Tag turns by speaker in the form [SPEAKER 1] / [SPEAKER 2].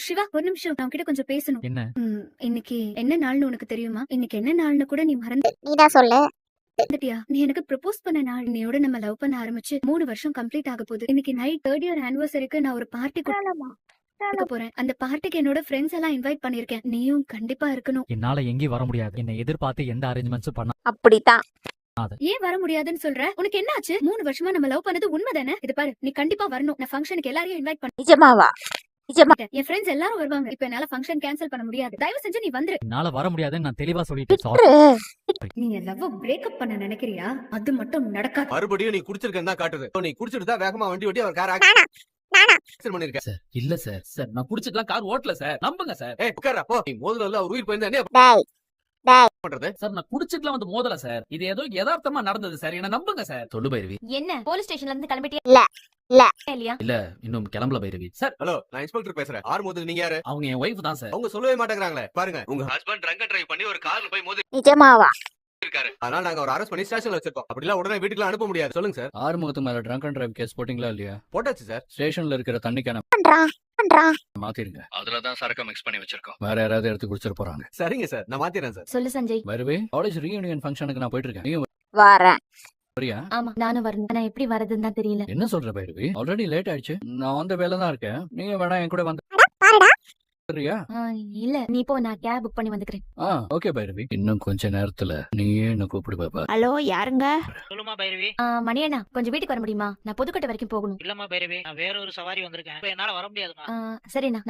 [SPEAKER 1] சிவா, ஒரு நிமிஷம், நான் உன்கிட்ட கொஞ்சம் பேசணும்.
[SPEAKER 2] என்ன?
[SPEAKER 1] இன்னைக்கு என்ன நாள்னு உனக்கு தெரியுமா? இன்னைக்கு என்ன நாள்னு கூட நீ
[SPEAKER 3] நீதான் சொல்லு.
[SPEAKER 1] மறந்துட்டியா? நீ எனக்கு ப்ரப்போஸ் பண்ண நாள். நீயோட நம்ம லவ் பண்ண ஆரம்பிச்சு 3 வருஷம் கம்ப்ளீட் ஆக போகுது. இன்னைக்கு நைட் 3rd இயர் ஆனிவர்சரிக்கு நான் ஒரு பார்ட்டி கொடுக்க போறேன். அந்த பார்ட்டிக்கு என்னோட ஃப்ரெண்ட்ஸ் எல்லாம் இன்வைட் பண்ணிருக்கேன். நீயும் கண்டிப்பா இருக்கணும்.
[SPEAKER 2] என்னால எங்கேயும் வர முடியாது. என்னை எதிர்பார்த்து எந்த அரேஞ்ச்மெண்ட்ஸும் பண்ண
[SPEAKER 3] அப்படித்தான்.
[SPEAKER 1] ஏன் வர முடியாதுன்னு சொல்ற? உனக்கு என்ன ஆச்சு? 3 வருஷமா நம்ம லவ் பண்ணது உண்மைதானே? இது பாரு, நீ கண்டிப்பா வரணும். நான் ஃபங்க்ஷனுக்கு எல்லாரையும் இன்வைட்
[SPEAKER 3] நிஜமாவா? நிஜமா?
[SPEAKER 1] என் ஃப்ரெண்ட்ஸ் எல்லாரும் வருவாங்க. இப்போ என்னால ஃபங்க்ஷன் கேன்சல் பண்ண முடியாது. தயவு செஞ்சு நீ வந்துரு.
[SPEAKER 2] என்னால வர முடியாதுன்னு நான் தெளிவா சொல்லிட்டேன்.
[SPEAKER 3] விட்டுரு.
[SPEAKER 1] நீ என் லவ் பிரேக்கப் பண்ண நினைக்கிறியா? அது மட்டும் நடக்காது.
[SPEAKER 4] மறுபடியும் நீ குடிச்சிருக்கேன்னு தான் காட்டுது. நீ குடிச்சிட்டு தான் வேகமா வண்டி ஓட்டி அவர் கார்
[SPEAKER 3] நானா?
[SPEAKER 4] ஆக்சிடென்ட் பண்ணிருக்க.
[SPEAKER 5] சார் இல்ல சார் சார் நான் குடிச்சிட்டுலாம் கார் ஓட்டல சார், நம்புங்க சார்.
[SPEAKER 4] ஏய் உட்கார்றா போ. நீ மோதுல அவர் உயிர் போயிருந்தா என்ன
[SPEAKER 3] டேய்,
[SPEAKER 4] பண்றது?
[SPEAKER 5] சார் நான் குடிச்சிட்டுலாம் வந்து மோதல சார், இது ஏதோ யதார்த்தமா நடந்தது சார், என்ன நம்புங்க சார். சொல்லு பைரவி.
[SPEAKER 6] என்ன போலீஸ் ஸ்டேஷன்ல இருந்து கிளம்பிட்டியா?
[SPEAKER 3] இல்ல.
[SPEAKER 6] இல்லையா?
[SPEAKER 5] இல்ல இன்னும் கிளம்பல பைரவி. சார்
[SPEAKER 4] ஹலோ, நான் இன்ஸ்பெக்டர் பேசுறேன். ஆறு மோதுக்கு நீங்க யாரு?
[SPEAKER 5] அவங்க என் ஒய்ஃப் தான் சார்.
[SPEAKER 4] அவங்க சொல்லவே மாட்டேங்கறாங்களே. பாருங்க, உங்க ஹஸ்பண்ட் ட்ரங்க் டிரைவ் பண்ணி ஒரு கார்ல போய் மோதி
[SPEAKER 3] நிஜமாவா?
[SPEAKER 4] இருக்காரு. அதனால நாங்க ஒரு அரெஸ்ட் பண்ணி ஸ்டேஷன்ல வச்சிருக்கோம். அப்படிலாம் உடனே வீட்டுக்கு அனுப்ப முடியாது. சொல்லுங்க சார்.
[SPEAKER 5] ஆறுமுகத்துக்கு மேல ட்ரங்க் அண்ட் டிரைவ் கேஸ் போட்டீங்களா இல்லையா?
[SPEAKER 4] போட்டாச்சு சார்.
[SPEAKER 5] ஸ்டேஷன்ல இருக்கிற தண்ணி கேன
[SPEAKER 3] பண்றான்.
[SPEAKER 5] மாத்திருங்க. அதுலதான் சரக்கு மிக்ஸ் பண்ணி வச்சிருக்கோம். வேற யாராவது எடுத்து குடிச்சிட்டு போறாங்க.
[SPEAKER 4] சரிங்க சார், நான் மாத்திறேன் சார்.
[SPEAKER 6] சொல்லு சஞ்சய்.
[SPEAKER 5] பைரவி, காலேஜ் ரீயூனியன் ஃபங்க்ஷனுக்கு நான் போயிட்டு இருக்கேன். நீங்க
[SPEAKER 3] வரேன்.
[SPEAKER 5] வரியா?
[SPEAKER 6] ஆமா, நானும் வரணும். ஆனா எப்படி வரதுன்னு தான் தெரியல.
[SPEAKER 5] என்ன சொல்ற பைரவி? ஆல்ரெடி லேட் ஆயிடுச்சு. நான் வந்த வேலை தான் இருக்கேன். நீங்க வேணா என் கூட வந்து
[SPEAKER 3] பாருடா.
[SPEAKER 5] சரியா?
[SPEAKER 6] இல்ல, நீ போ, நான் கேப் புக் பண்ணி வந்துக்கிறேன்.
[SPEAKER 5] ஓகே பைரவி. இன்னும் கொஞ்ச நேரத்துல நீயே என்ன கூப்பிடு பாப்பா.
[SPEAKER 3] ஹலோ, யாருங்க?
[SPEAKER 7] சொல்லுமா பைரவி.
[SPEAKER 6] மணியண்ணா, கொஞ்சம் வீட்டுக்கு வர முடியுமா? நான் புதுக்கோட்டை வரைக்கும் போகணும்.
[SPEAKER 7] இல்லம்மா பைரவி, நான் வேற ஒரு சவாரி வந்திருக்கேன். இப்ப என்னால வர முடியாதுமா.
[SPEAKER 6] சரிண்ணா.